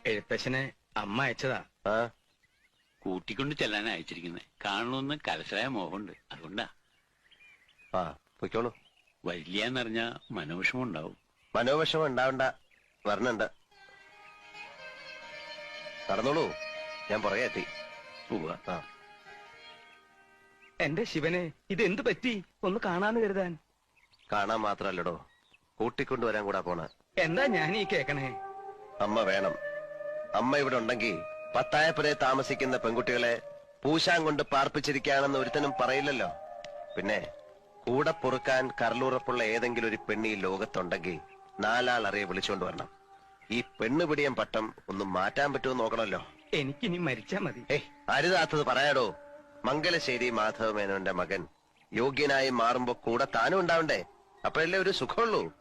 എഴുത്തച്ഛനെ അമ്മ അയച്ചതാ. ആ കൂട്ടിക്കൊണ്ട് ചെല്ലാൻ അയച്ചിരിക്കുന്നത്. കാണണമെന്ന് കലശലായ മോഹമുണ്ട്, അതുകൊണ്ടാ. ആ പൊയ്ക്കോളൂ. വരില്ലാന്നറിഞ്ഞാ മനോവിഷമം ഉണ്ടാവും. മനോവിഷമം ഉണ്ടാവണ്ട, വരണുണ്ട്. നടന്നോളൂ, ഞാൻ പുറകെ എത്തി. പോവാ. ആ എന്റെ ശിവനെ, ഇതെന്ത് പറ്റി? ഒന്ന് കാണാന്ന് കരുതാൻ. കാണാൻ മാത്രല്ലടോ, കൂട്ടിക്കൊണ്ടുവരാൻ കൂടാ പോണ. എന്താ ഞാൻ ഈ കേക്കണേ? അമ്മ വേണം. അമ്മ ഇവിടെ ഉണ്ടെങ്കിൽ പത്തായപ്പുരയെ താമസിക്കുന്ന പെൺകുട്ടികളെ പൂശാൻ കൊണ്ട് പാർപ്പിച്ചിരിക്കുകയാണെന്ന് ഒരുത്തനും പറയില്ലല്ലോ. പിന്നെ കൂടെ പൊറുക്കാൻ കരളുറപ്പുള്ള ഏതെങ്കിലും ഒരു പെണ്ണി ലോകത്തുണ്ടെങ്കിൽ നാലാൾ അറിയെ വിളിച്ചോണ്ട് വരണം. ഈ പെണ്ണുപിടിയൻ പട്ടം ഒന്ന് മാറ്റാൻ പറ്റുമോ നോക്കണമല്ലോ. എനിക്കിനി മരിച്ചാ മതി. അരുതാത്തത് പറയാടോ. മംഗലശ്ശേരി മാധവമേനോന്റെ മകൻ യോഗ്യനായി മാറുമ്പോ കൂടെ താനും ഉണ്ടാവണ്ടേ? അപ്പോഴല്ലേ ഒരു സുഖമുള്ളൂ.